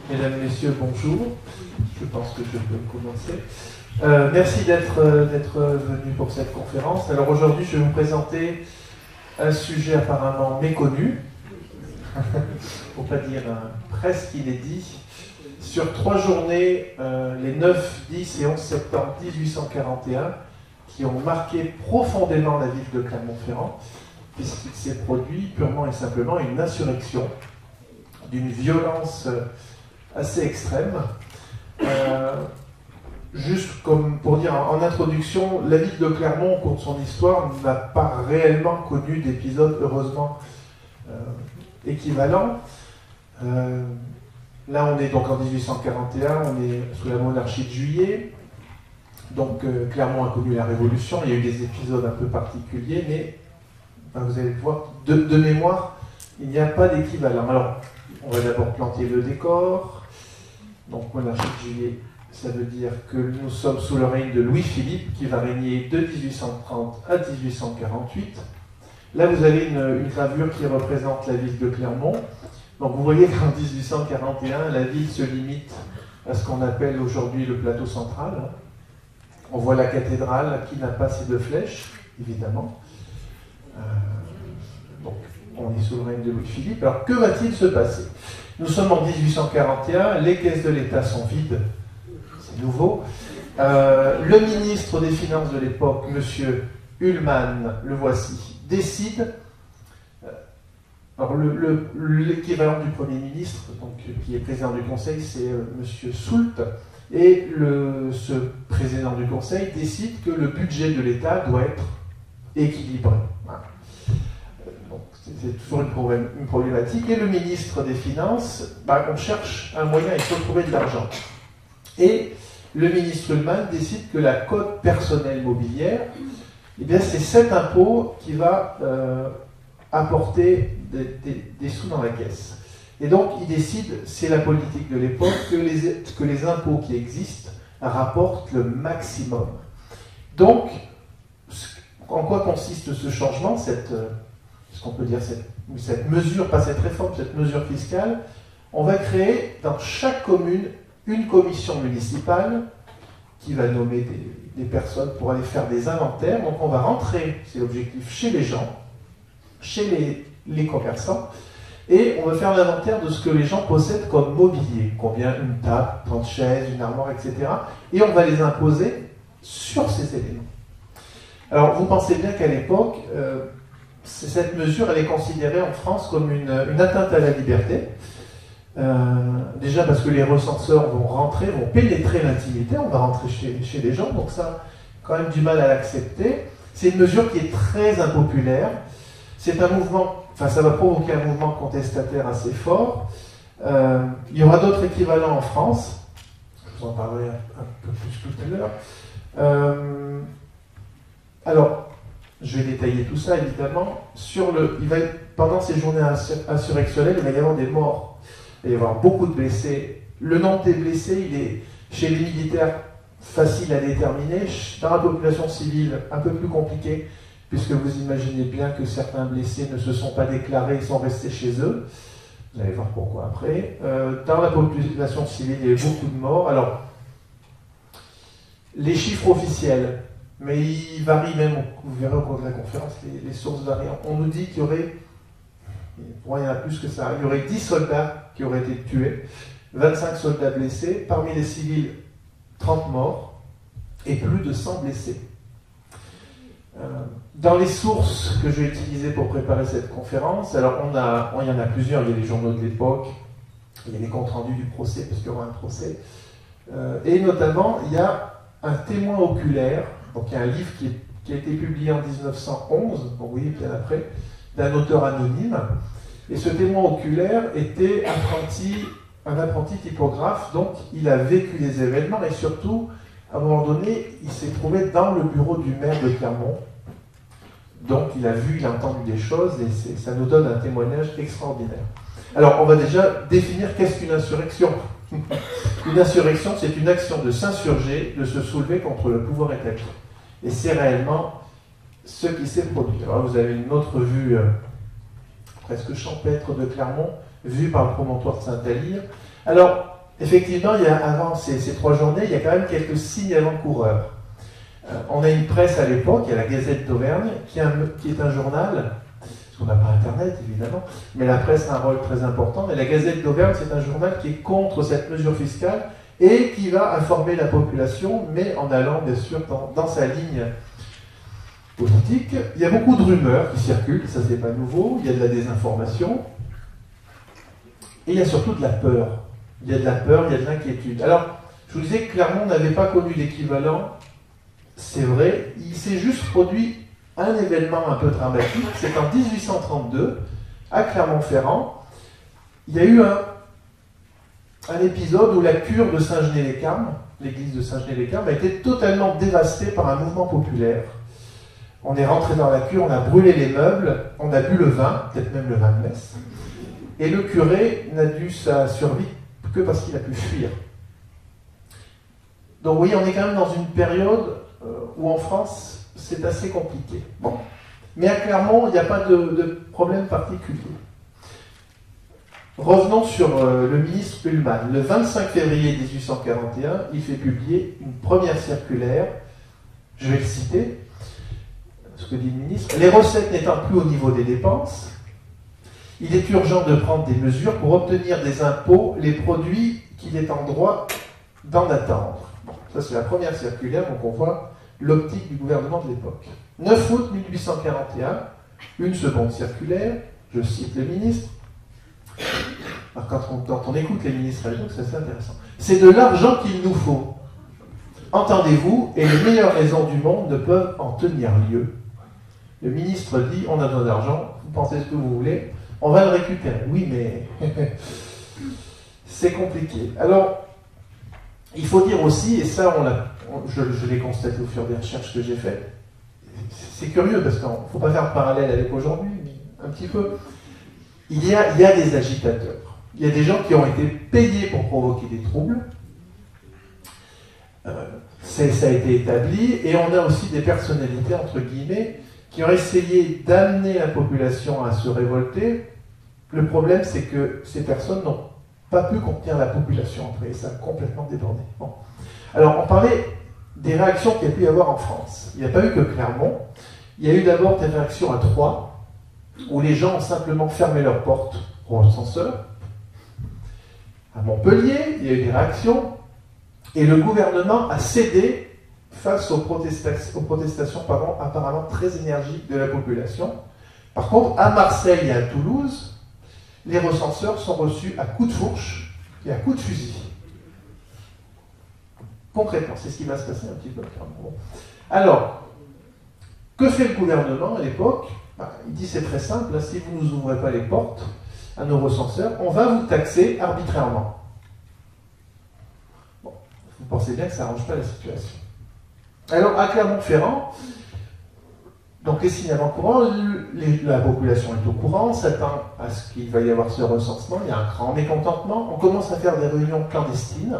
Mesdames, Messieurs, bonjour. Je pense que je peux commencer. Merci d'être venus pour cette conférence. Alors aujourd'hui, je vais vous présenter un sujet apparemment méconnu, pour pas dire presque inédit, sur 3 journées, les 9, 10 et 11 septembre 1841, qui ont marqué profondément la ville de Clermont-Ferrand, puisqu'il s'est produit purement et simplement une insurrection d'une violence assez extrême. Juste comme pour dire en introduction, la ville de Clermont, au cours de son histoire, n'a pas réellement connu d'épisode, heureusement, équivalent. Là, on est donc en 1841, on est sous la monarchie de Juillet. Donc, Clermont a connu la Révolution. Il y a eu des épisodes un peu particuliers, mais vous allez voir, de mémoire, il n'y a pas d'équivalent. Alors, on va d'abord planter le décor. Donc, monarchie de Juillet, ça veut dire que nous sommes sous le règne de Louis-Philippe, qui va régner de 1830 à 1848. Là, vous avez une gravure qui représente la ville de Clermont. Donc, vous voyez qu'en 1841, la ville se limite à ce qu'on appelle aujourd'hui le plateau central. On voit la cathédrale qui n'a pas ces 2 flèches, évidemment. Donc, on est sous le règne de Louis-Philippe. Alors, que va-t-il se passer? Nous sommes en 1841, les caisses de l'État sont vides, c'est nouveau. Le ministre des Finances de l'époque, M. Ullmann, le voici, décide. Alors, l'équivalent du Premier ministre, donc, qui est président du Conseil, c'est M. Soult. Et ce président du Conseil décide que le budget de l'État doit être équilibré. Voilà. Donc, c'est toujours une problématique. Et le ministre des Finances, on cherche un moyen, il faut trouver de l'argent. Et le ministre Ullmann décide que la cote personnelle mobilière, eh bien, c'est cet impôt qui va apporter des sous dans la caisse. Et donc, il décide, c'est la politique de l'époque, que les impôts qui existent rapportent le maximum. Donc, en quoi consiste ce changement, ce qu'on peut dire, cette mesure, pas cette réforme, cette mesure fiscale? On va créer dans chaque commune une commission municipale qui va nommer des personnes pour aller faire des inventaires. Donc, on va rentrer, c'est l'objectif, chez les gens, chez les commerçants, et on va faire l'inventaire de ce que les gens possèdent comme mobilier, combien une table, 30 chaises, une armoire, etc. Et on va les imposer sur ces éléments. Alors, vous pensez bien qu'à l'époque, cette mesure, elle est considérée en France comme une atteinte à la liberté. Déjà parce que les recenseurs vont rentrer, vont pénétrer l'intimité, on va rentrer chez les gens, donc ça, quand même du mal à l'accepter. C'est une mesure qui est très impopulaire. C'est un mouvement, ça va provoquer un mouvement contestataire assez fort. Il y aura d'autres équivalents en France. Je vous en parlerai un peu plus tout à l'heure. Alors, je vais détailler tout ça, évidemment. Pendant ces journées insurrectionnelles, il va y avoir des morts. Il va y avoir beaucoup de blessés. Le nombre des blessés, il est, chez les militaires, facile à déterminer. Dans la population civile, un peu plus compliqué, puisque vous imaginez bien que certains blessés ne se sont pas déclarés, ils sont restés chez eux. Vous allez voir pourquoi après. Dans la population civile, il y a eu beaucoup de morts. Alors, les chiffres officiels, mais ils varient même, vous verrez au cours de la conférence, les sources varient. On nous dit qu'il y aurait, pour moi il y en a plus que ça, il y aurait 10 soldats qui auraient été tués, 25 soldats blessés, parmi les civils, 30 morts, et plus de 100 blessés. Dans les sources que j'ai utilisées pour préparer cette conférence, alors il y en a plusieurs, il y a les journaux de l'époque, il y a les comptes rendus du procès, parce qu'il y aura un procès, et notamment il y a un témoin oculaire, donc il y a un livre qui a été publié en 1911, donc vous voyez bien après, d'un auteur anonyme, et ce témoin oculaire était un apprenti typographe, donc il a vécu les événements, et surtout, à un moment donné, il s'est trouvé dans le bureau du maire de Clermont. Donc il a vu, il a entendu des choses, et ça nous donne un témoignage extraordinaire. Alors on va déjà définir qu'est-ce qu'une insurrection. Une insurrection, c'est une action de s'insurger, de se soulever contre le pouvoir établi. Et c'est réellement ce qui s'est produit. Alors vous avez une autre vue presque champêtre de Clermont, vue par le promontoire de Saint-Alyre. Alors, effectivement, avant ces 3 journées, il y a quand même quelques signes avant-coureurs. On a une presse à l'époque, il y a la Gazette d'Auvergne, qui est un journal, parce qu'on n'a pas Internet évidemment, mais la presse a un rôle très important. Mais la Gazette d'Auvergne, c'est un journal qui est contre cette mesure fiscale et qui va informer la population, mais en allant bien sûr dans sa ligne politique. Il y a beaucoup de rumeurs qui circulent, ça c'est pas nouveau, il y a de la désinformation, et il y a surtout de la peur. Il y a de la peur, il y a de l'inquiétude. Alors, je vous disais que Clermont n'avait pas connu l'équivalent. C'est vrai, il s'est juste produit un événement un peu dramatique. C'est en 1832, à Clermont-Ferrand, il y a eu un épisode où la cure de Saint-Gené-les-Carmes, l'église de Saint-Gené-les-Carmes, a été totalement dévastée par un mouvement populaire. On est rentré dans la cure, on a brûlé les meubles, on a bu le vin, peut-être même le vin de messe, et le curé n'a dû sa survie que parce qu'il a pu fuir. Donc vous voyez, on est quand même dans une période où en France, c'est assez compliqué. Bon. Mais à Clermont, il n'y a pas de problème particulier. Revenons sur le ministre Ullmann. Le 25 février 1841, il fait publier une première circulaire. Je vais le citer, ce que dit le ministre. Les recettes n'étant plus au niveau des dépenses, il est urgent de prendre des mesures pour obtenir des impôts les produits qu'il est en droit d'en attendre. Bon, ça, c'est la première circulaire, donc on voit l'optique du gouvernement de l'époque. 9 août 1841, une seconde circulaire, je cite le ministre. Alors quand on écoute les ministres à l'époque, c'est assez intéressant. C'est de l'argent qu'il nous faut. Entendez-vous, et les meilleures raisons du monde ne peuvent en tenir lieu. Le ministre dit, on a besoin d'argent, vous pensez ce que vous voulez, on va le récupérer. Oui, mais c'est compliqué. Alors, il faut dire aussi, et ça je l'ai constaté au fur et à mesure des recherches que j'ai faites, c'est curieux parce qu'il ne faut pas faire de parallèle avec aujourd'hui, mais un petit peu. Il y a des agitateurs. Il y a des gens qui ont été payés pour provoquer des troubles. Ça a été établi. Et on a aussi des personnalités, entre guillemets, qui ont essayé d'amener la population à se révolter. Le problème, c'est que ces personnes n'ont pas pu contenir la population après. Ça a complètement débordé. Bon. Alors, on parlait des réactions qu'il y a pu y avoir en France. Il n'y a pas eu que Clermont. Il y a eu d'abord des réactions à Troyes, où les gens ont simplement fermé leurs portes aux recenseurs. À Montpellier, il y a eu des réactions, et le gouvernement a cédé face aux protestations apparemment très énergiques de la population. Par contre, à Marseille et à Toulouse, les recenseurs sont reçus à coups de fourche et à coups de fusil. Concrètement, c'est ce qui va se passer un petit peu. Bon. Alors, que fait le gouvernement à l'époque ? Il dit c'est très simple, là, si vous ne nous ouvrez pas les portes à nos recenseurs, on va vous taxer arbitrairement. Bon, vous pensez bien que ça n'arrange pas la situation. Alors, à Clermont-Ferrand, donc les signes avant-courants, la population est au courant, s'attend à ce qu'il va y avoir ce recensement, il y a un grand mécontentement, on commence à faire des réunions clandestines,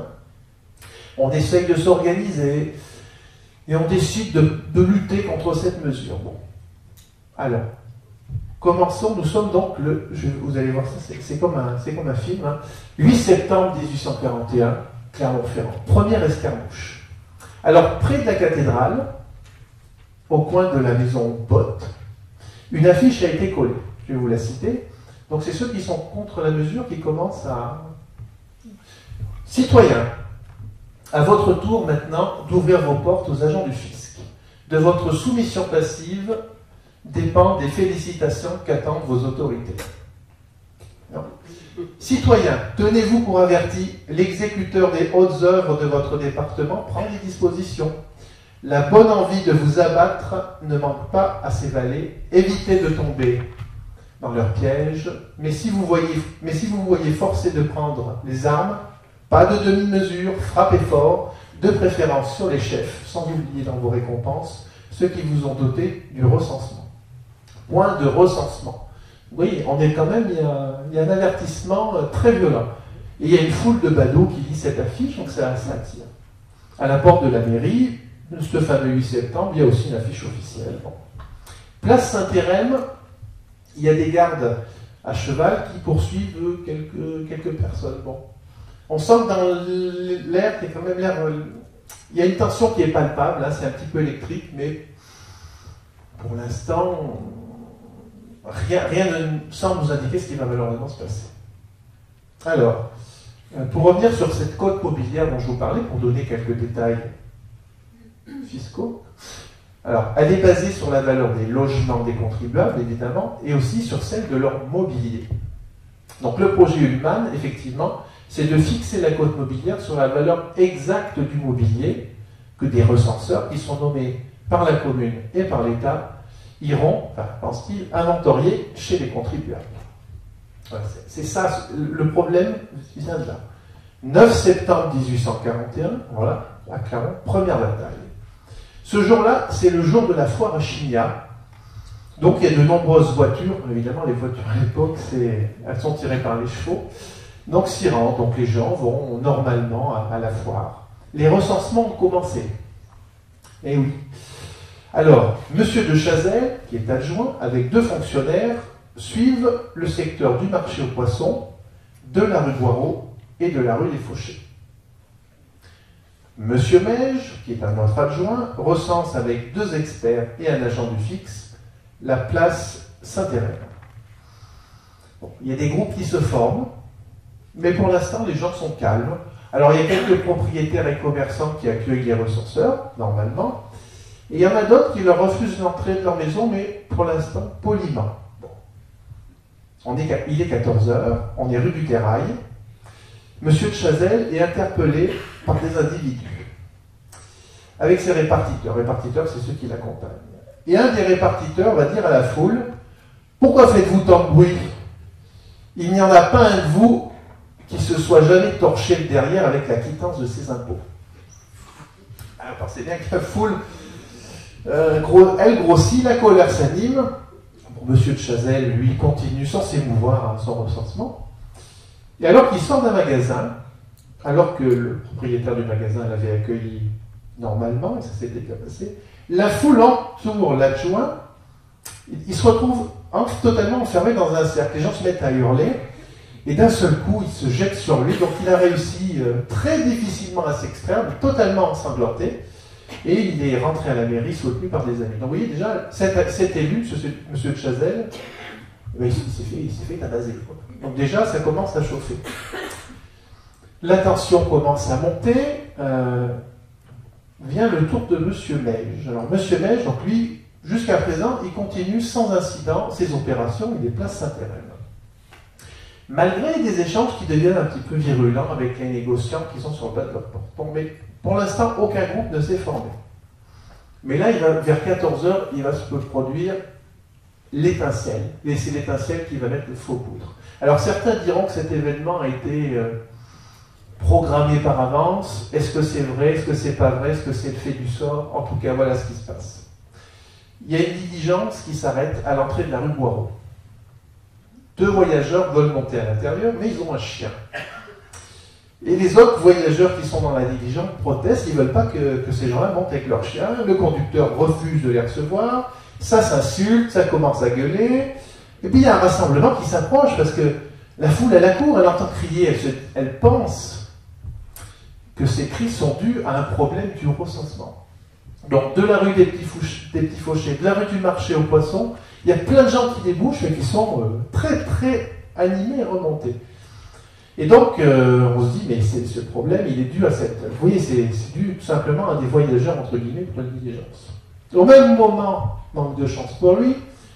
on essaye de s'organiser, et on décide de lutter contre cette mesure. Bon. Alors, commençons, nous sommes donc vous allez voir ça, c'est comme un film, hein. 8 septembre 1841, Clermont-Ferrand, première escarmouche. Alors, près de la cathédrale, au coin de la maison Bott, une affiche a été collée. Je vais vous la citer. Donc, c'est ceux qui sont contre la mesure qui commencent à... Citoyens, à votre tour maintenant d'ouvrir vos portes aux agents du fisc. De votre soumission passive dépendent des félicitations qu'attendent vos autorités. Non. Citoyens, tenez-vous pour averti, l'exécuteur des hautes œuvres de votre département prend des dispositions. La bonne envie de vous abattre ne manque pas à ses valets. Évitez de tomber dans leur piège, mais si vous voyez forcé de prendre les armes, pas de demi-mesure, frappez fort, de préférence sur les chefs, sans oublier dans vos récompenses ceux qui vous ont doté du recensement. Point de recensement. Oui, on est quand même, il y a un avertissement très violent. Et il y a une foule de badauds qui lit cette affiche, donc ça attire. À la porte de la mairie, ce fameux 8 septembre, il y a aussi une affiche officielle. Bon. Place Saint-Hérem, il y a des gardes à cheval qui poursuivent quelques personnes. Bon. On sent que dans l'air, il y a quand même l'air... Il y a une tension qui est palpable, là, c'est un petit peu électrique, mais pour l'instant, rien ne semble nous indiquer ce qui va malheureusement se passer. Alors, pour revenir sur cette cote mobilière dont je vous parlais, pour donner quelques détails fiscaux, alors, elle est basée sur la valeur des logements des contribuables, évidemment, et aussi sur celle de leur mobilier. Donc, le projet Ullmann, effectivement, c'est de fixer la cote mobilière sur la valeur exacte du mobilier que des recenseurs qui sont nommés par la commune et par l'État iront, pense-t-il, inventorier chez les contribuables. Voilà, c'est ça, le problème vient de là. 9 septembre 1841, voilà, à Clermont, première bataille. Ce jour-là, c'est le jour de la foire à Chigna. Donc il y a de nombreuses voitures, évidemment les voitures à l'époque, elles sont tirées par les chevaux, donc s'y rendent, donc les gens vont normalement à la foire. Les recensements ont commencé. Eh oui. Alors, M. de Chazelles, qui est adjoint, avec 2 fonctionnaires, suivent le secteur du marché aux poissons, de la rue Boireau et de la rue des Fauchets. M. Meige, qui est un autre adjoint, recense avec 2 experts et un agent du fixe la place Saint-Hérène. Bon, il y a des groupes qui se forment, mais pour l'instant, les gens sont calmes. Alors, il y a quelques propriétaires et commerçants qui accueillent les recenseurs, normalement, et il y en a d'autres qui leur refusent l'entrée de leur maison, mais pour l'instant, poliment. Bon. Il est 14 h, on est rue du Terrail. Monsieur de Chazelles est interpellé par des individus, avec ses répartiteurs. Répartiteurs, c'est ceux qui l'accompagnent. Et un des répartiteurs va dire à la foule, « Pourquoi faites-vous tant de bruit? Il n'y en a pas un de vous qui se soit jamais torché le derrière avec la quittance de ses impôts. » Alors, c'est bien que la foule, elle grossit, la colère s'anime. Bon, Monsieur de Chazelles, lui, continue sans s'émouvoir à son recensement. Et alors qu'il sort d'un magasin, alors que le propriétaire du magasin l'avait accueilli normalement, et ça s'était bien passé, la foule entoure l'adjoint, il se retrouve totalement enfermé dans un cercle. Les gens se mettent à hurler, et d'un seul coup, ils se jettent sur lui. Donc il a réussi très difficilement à s'extraire, totalement ensanglanté, et il est rentré à la mairie soutenu par des amis. Donc vous voyez déjà, cet élu, M. de Chazelles, il s'est fait tabasser. Donc déjà, ça commence à chauffer. La tension commence à monter. Vient le tour de M. Meige. Alors M. Meige, donc lui, jusqu'à présent, il continue sans incident ses opérations, il est place Saint-Hérène. Malgré des échanges qui deviennent un petit peu virulents avec les négociants qui sont sur le bas de leur porte. Mais pour l'instant, aucun groupe ne s'est formé. Mais là, vers 14 h, il va se produire l'étincelle. Et c'est l'étincelle qui va mettre le faux poudre. Alors certains diront que cet événement a été programmé par avance. Est-ce que c'est vrai? Est-ce que c'est pas vrai? Est-ce que c'est le fait du sort? En tout cas, voilà ce qui se passe. Il y a une diligence qui s'arrête à l'entrée de la rue Boireau. 2 voyageurs veulent monter à l'intérieur, mais ils ont un chien. Et les autres voyageurs qui sont dans la diligence protestent, ils ne veulent pas que ces gens-là montent avec leur chien. Le conducteur refuse de les recevoir, ça s'insulte, ça commence à gueuler. Et puis il y a un rassemblement qui s'approche parce que la foule, elle accourt, elle entend crier, elle pense que ces cris sont dus à un problème du recensement. Donc de la rue des Petits Fauchets, de la rue du marché aux poissons, il y a plein de gens qui débouchent et qui sont très très animés et remontés. Et donc on se dit, mais ce problème, il est dû à cette... Vous voyez, c'est dû tout simplement à des voyageurs, entre guillemets, pour la diligence. Au même moment, manque de chance pour lui,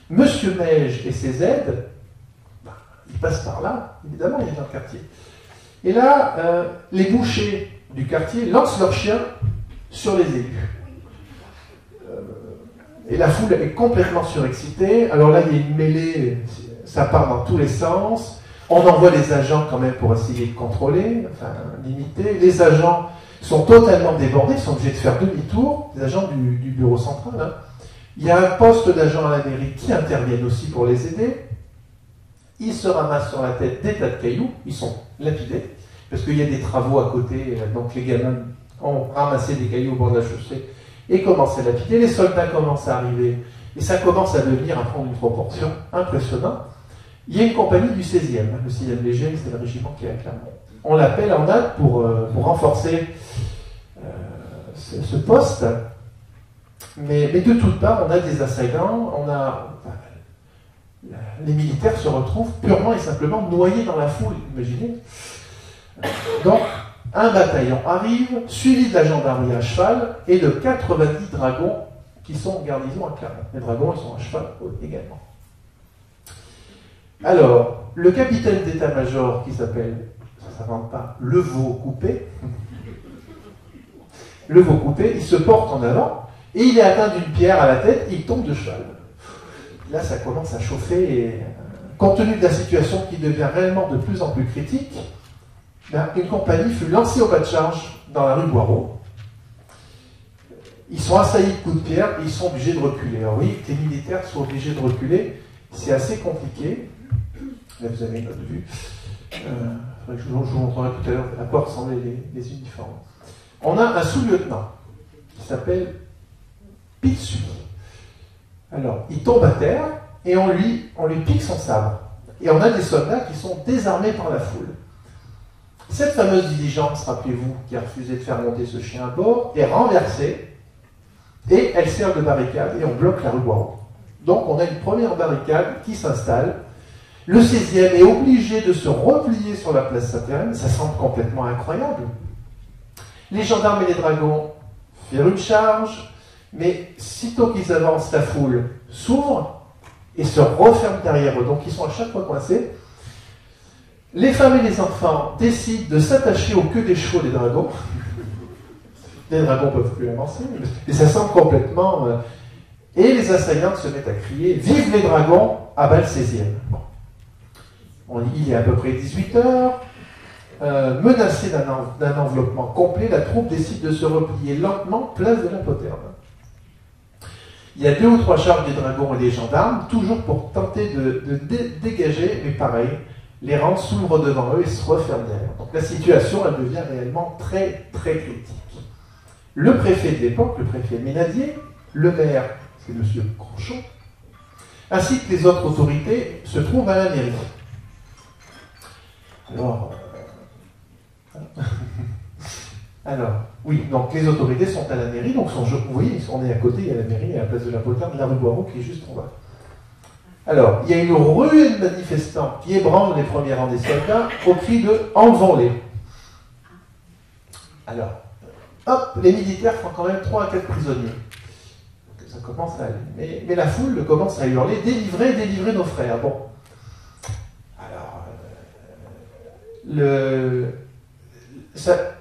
M. Meige et ses aides, ils passent par là, évidemment, il est dans le quartier. Et là, les bouchers du quartier lancent leurs chiens sur les élus. Et la foule est complètement surexcitée. Alors là, il y a une mêlée, ça part dans tous les sens. On envoie les agents quand même pour essayer de contrôler, enfin limiter. Les agents sont totalement débordés, ils sont obligés de faire demi-tour, les agents du bureau central. Hein. Il y a un poste d'agents à la mairie qui interviennent aussi pour les aider. Ils se ramassent sur la tête des tas de cailloux, ils sont lapidés, parce qu'il y a des travaux à côté, donc les gamins ont ramassé des cailloux au bord de la chaussée et commencent à lapider. Les soldats commencent à arriver, et ça commence à devenir, à prendre une proportion impressionnante. Il y a une compagnie du 16e, le 6e léger, c'est le régiment qui est à Clermont. On l'appelle en Inde pour renforcer ce poste. Mais de toutes parts, on a des assaillants, les militaires se retrouvent purement et simplement noyés dans la foule, imaginez. Donc, un bataillon arrive, suivi de la gendarmerie à cheval, et de 90 dragons qui sont en garnison à Clermont. Les dragons, ils sont à cheval également. Alors, le capitaine d'état-major qui s'appelle, ça ne s'invente pas, Levaux-Coupé, il se porte en avant, et il est atteint d'une pierre à la tête, il tombe de cheval. Là, ça commence à chauffer, et compte tenu de la situation qui devient réellement de plus en plus critique, une compagnie fut lancée au pas de charge dans la rue Boireau. Ils sont assaillis de coups de pierre et ils sont obligés de reculer. Alors oui, que les militaires soient obligés de reculer, c'est assez compliqué. Là, vous avez une autre vue. Je vous montrerai tout à l'heure à quoi ressemblaient les uniformes. On a un sous-lieutenant qui s'appelle Pitsu. Alors, il tombe à terre et on lui pique son sabre. Et on a des soldats qui sont désarmés par la foule. Cette fameuse diligence, rappelez-vous, qui a refusé de faire monter ce chien à bord, est renversée et elle sert de barricade et on bloque la rue Boireau. Donc on a une première barricade qui s'installe. Le 16e est obligé de se replier sur la place Sainte-Hélène, ça semble complètement incroyable. Les gendarmes et les dragons firent une charge, mais sitôt qu'ils avancent, la foule s'ouvre et se referme derrière eux, donc ils sont à chaque fois coincés. Les femmes et les enfants décident de s'attacher aux queues des chevaux des dragons. Les dragons ne peuvent plus avancer, mais ça semble complètement... Et les assaillants se mettent à crier « Vive les dragons !» à bas le 16e. Il est à peu près 18h. Menacée d'un enveloppement complet, la troupe décide de se replier lentement place de la Poterne. Il y a 2 ou 3 charges des dragons et des gendarmes, toujours pour tenter de dégager, mais pareil, les rangs s'ouvrent devant eux et se referment derrière. Donc la situation, elle devient réellement très, très critique. Le préfet de l'époque, le préfet Ménadier, le maire, c'est M. Cronchon, ainsi que les autres autorités, se trouvent à la mairie. Alors, oui, donc les autorités sont à la mairie, donc oui, on est à côté, il y a la mairie, à la place de la Poterne, la rue Boireau qui est juste en bas. Alors, il y a une ruée de manifestants qui ébranlent les premiers rangs des soldats au cri de « Enlevons-les ». Alors, hop, les militaires font quand même 3 à 4 prisonniers. Ça commence à aller. Mais la foule commence à hurler « Délivrez, délivrez nos frères ». Bon. Alors,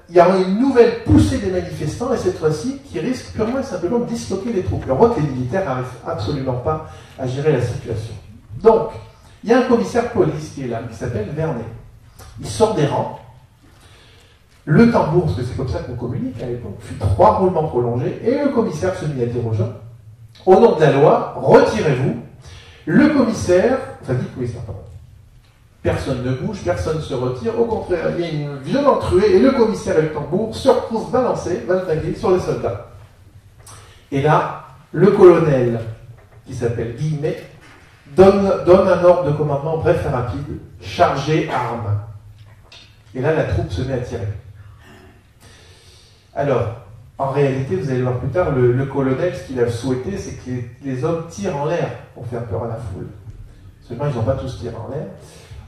il y a une nouvelle poussée des manifestants, et cette fois-ci, qui risque purement et simplement de disloquer les troupes. On voit que les militaires n'arrivent absolument pas à gérer la situation. Donc, il y a un commissaire police qui est là, qui s'appelle Vernet. Il sort des rangs. Le tambour, parce que c'est comme ça qu'on communique à l'époque, fit 3 roulements prolongés, et le commissaire se mit à dire aux gens, au nom de la loi, retirez-vous. Le commissaire, pardon. Personne ne bouge, personne ne se retire. Au contraire, il y a une violente ruée et le commissaire et le tambour se retrouvent balancés sur les soldats. Et là, le colonel, qui s'appelle Guillemet, donne un ordre de commandement bref et rapide, chargez armes. Et là, la troupe se met à tirer. Alors, en réalité, vous allez voir plus tard, le colonel, ce qu'il a souhaité, c'est que les hommes tirent en l'air pour faire peur à la foule. Seulement, ils n'ont pas tous tiré en l'air.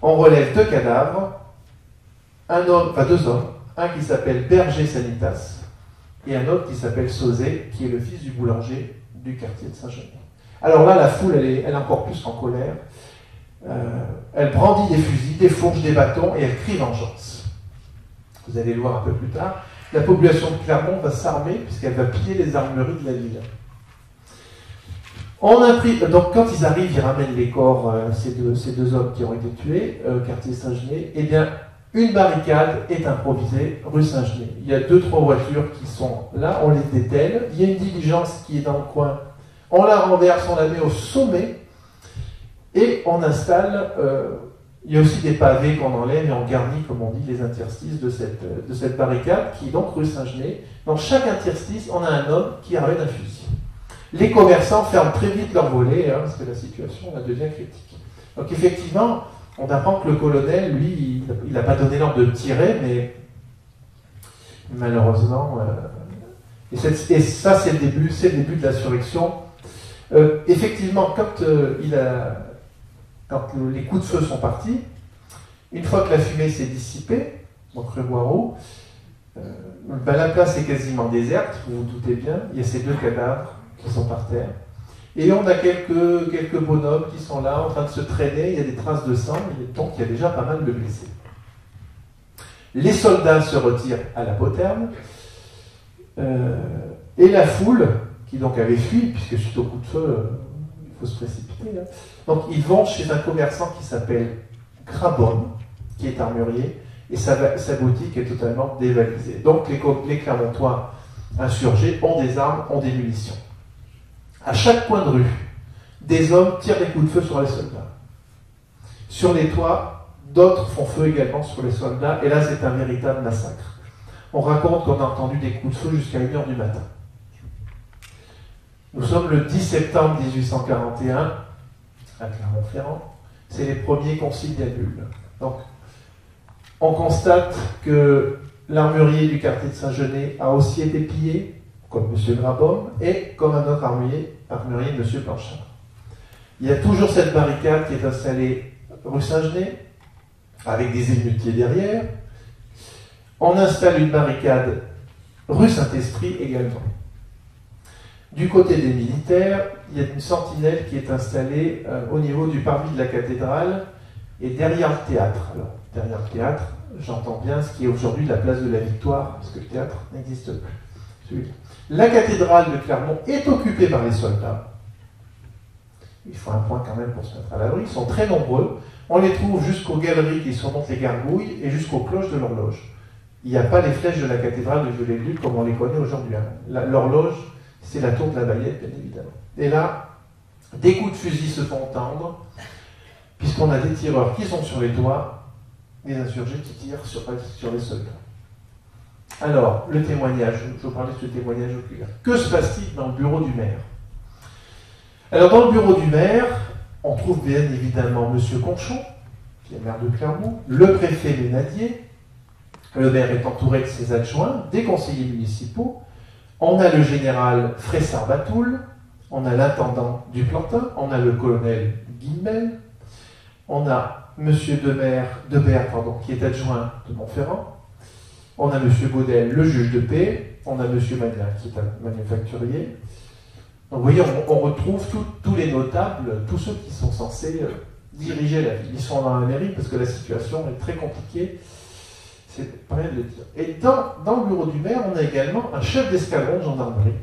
On relève 2 cadavres, 2 hommes, un qui s'appelle Berger Sanitas et un autre qui s'appelle Sauzet, qui est le fils du boulanger du quartier de Saint-Genis. Alors là, la foule, elle est encore plus en colère. Elle brandit des fusils, des fourches, des bâtons et elle crie vengeance. Vous allez le voir un peu plus tard. La population de Clermont va s'armer puisqu'elle va piller les armeries de la ville. Donc quand ils arrivent, ils ramènent les corps, ces deux hommes qui ont été tués, quartier Saint-Genis. Eh bien, une barricade est improvisée rue Saint-Genis. Il y a 2-3 voitures qui sont là, on les dételle. Il y a une diligence qui est dans le coin. On la renverse, on la met au sommet et on installe. Il y a aussi des pavés qu'on enlève et on garnit, comme on dit, les interstices de cette barricade qui est donc rue Saint-Genis. Dans chaque interstice, on a un homme qui ramène un fusil. Les commerçants ferment très vite leur volet, parce que la situation devient critique. Donc effectivement, On apprend que le colonel, lui, il n'a pas donné l'ordre de tirer, mais malheureusement... et ça, c'est le début de l'insurrection. Effectivement, quand les coups de feu sont partis, une fois que la fumée s'est dissipée, donc rue Boireau, la place est quasiment déserte, vous vous doutez bien, il y a ces 2 cadavres qui sont par terre, et on a quelques bonhommes qui sont là en train de se traîner, il y a des traces de sang, donc il y a déjà pas mal de blessés. Les soldats se retirent à la poterne, et la foule, qui donc avait fui, puisque suite au coup de feu, il faut se précipiter, hein. Donc ils vont chez un commerçant qui s'appelle Grabom, qui est armurier, et sa boutique est totalement dévalisée. Donc les Clermontois insurgés ont des armes, ont des munitions. À chaque coin de rue, des hommes tirent des coups de feu sur les soldats. Sur les toits, d'autres font feu également sur les soldats, et là c'est un véritable massacre. On raconte qu'on a entendu des coups de feu jusqu'à 1h du matin. Nous sommes le 10 septembre 1841, à Clermont-Ferrand. C'est les premiers conciles d'Annule. Donc, on constate que l'armurier du quartier de Saint-Genet a aussi été pillé, comme M. Grabom, et comme un autre armurier, M. Blanchard. Il y a toujours cette barricade qui est installée rue Saint-Genet, avec des émeutiers derrière. On installe une barricade rue Saint-Esprit également. Du côté des militaires, il y a une sentinelle qui est installée au niveau du parvis de la cathédrale et derrière le théâtre. Alors, derrière le théâtre, j'entends bien ce qui est aujourd'hui la place de la Victoire, parce que le théâtre n'existe plus. La cathédrale de Clermont est occupée par les soldats. Il faut un point quand même pour se mettre à l'abri. Ils sont très nombreux. On les trouve jusqu'aux galeries qui surmontent les gargouilles et jusqu'aux cloches de l'horloge. Il n'y a pas les flèches de la cathédrale de Viollet-le-Duc comme on les connaît aujourd'hui. L'horloge, c'est la tour de la Bayette, bien évidemment. Et là, des coups de fusil se font entendre, puisqu'on a des tireurs qui sont sur les toits, des insurgés qui tirent sur les soldats. Alors, le témoignage, je vous parlais de ce témoignage oculaire. Que se passe-t-il dans le bureau du maire? Alors, dans le bureau du maire, on trouve bien évidemment M. Conchon, qui est maire de Clermont, le préfet Lénadier. Le maire est entouré de ses adjoints, des conseillers municipaux. On a le général Fressard-Batoul, on a l'intendant Duplantin, on a le colonel Guillemel, on a M. Debert, qui est adjoint de Montferrand, on a M. Baudel, le juge de paix, on a M. Magnat, qui est un manufacturier. Donc vous voyez, on retrouve tous les notables, tous ceux qui sont censés diriger la ville. Ils sont dans la mairie parce que la situation est très compliquée. C'est pas rien de le dire. Et dans le bureau du maire, on a également un chef d'escadron de gendarmerie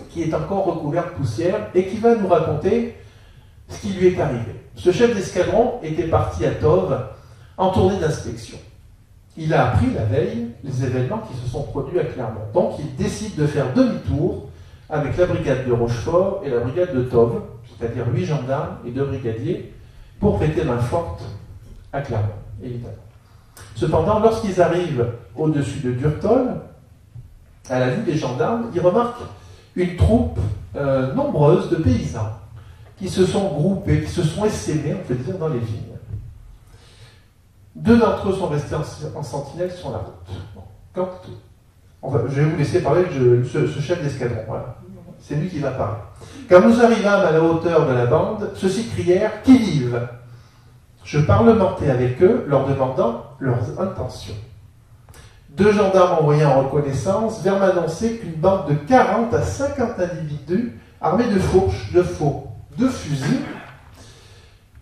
qui est encore recouvert de poussière et qui va nous raconter ce qui lui est arrivé. Ce chef d'escadron était parti à Tove en tournée d'inspection. Il a appris la veille les événements qui se sont produits à Clermont. Donc il décide de faire demi-tour avec la brigade de Rochefort et la brigade de Tove, c'est-à-dire 8 gendarmes et 2 brigadiers, pour prêter main forte à Clermont, évidemment. Cependant, lorsqu'ils arrivent au-dessus de Durtol, à la vue des gendarmes, ils remarquent une troupe nombreuse de paysans qui se sont groupés, qui se sont essaimés, on peut dire, dans les vignes. 2 d'entre eux sont restés en sentinelle sur la route. Je vais vous laisser parler de ce chef d'escadron. Voilà. C'est lui qui va parler. Quand nous arrivâmes à la hauteur de la bande, ceux-ci crièrent « Qui vive ?» Je parlementai avec eux, leur demandant leurs intentions. 2 gendarmes envoyés en reconnaissance vers m'annoncer qu'une bande de 40 à 50 individus armés de fourches, de faux, de fusils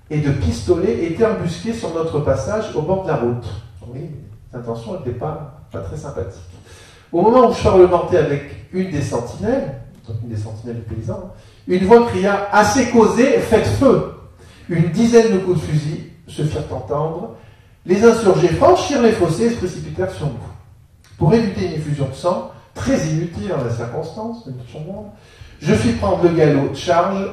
et de pistolets étaient embusqués sur notre passage au bord de la route. Oui, les intentions n'étaient pas très sympathiques. Au moment où je parlementais avec une des sentinelles, donc une des sentinelles des paysans, une voix cria « Assez causé, faites feu !» Une dizaine de coups de fusil se firent entendre. Les insurgés franchirent les fossés et se précipitèrent sur nous. Pour éviter une effusion de sang, très inutile en la circonstance, je fis prendre le galop de charge.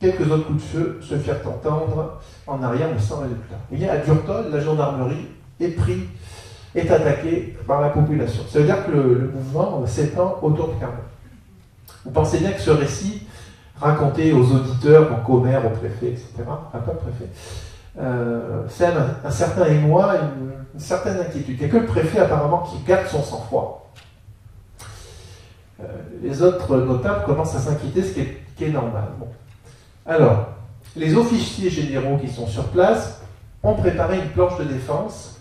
Quelques autres coups de feu se firent entendre en arrière, mais sans résultat. Vous voyez, à Durtol, la gendarmerie est attaquée par la population. Ça veut dire que le mouvement s'étend autour de Clermont. Vous pensez bien que ce récit, raconté aux auditeurs, donc au maire, au préfet, etc., enfin pas le préfet, sème un certain émoi, une certaine inquiétude. Il n'y a que le préfet apparemment qui garde son sang-froid. Les autres notables commencent à s'inquiéter, ce qui est normal. Bon. Alors, les officiers généraux qui sont sur place ont préparé une planche de défense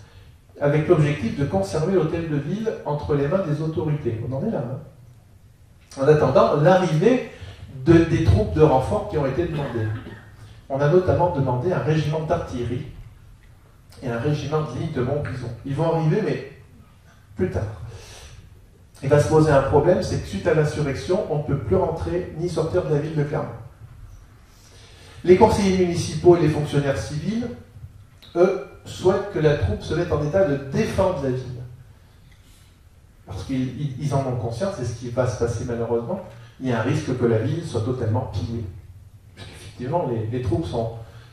avec l'objectif de conserver l'hôtel de ville entre les mains des autorités. On en est là, hein. En attendant l'arrivée des troupes de renfort qui ont été demandées. On a notamment demandé un régiment d'artillerie et un régiment de ligne de Montbrison. Ils vont arriver, mais plus tard. Il va se poser un problème, c'est que suite à l'insurrection, on ne peut plus rentrer ni sortir de la ville de Clermont. Les conseillers municipaux et les fonctionnaires civils, eux, souhaitent que la troupe se mette en état de défendre la ville. Parce qu'ils en ont conscience, c'est ce qui va se passer malheureusement. Il y a un risque que la ville soit totalement pillée. Effectivement, les troupes sont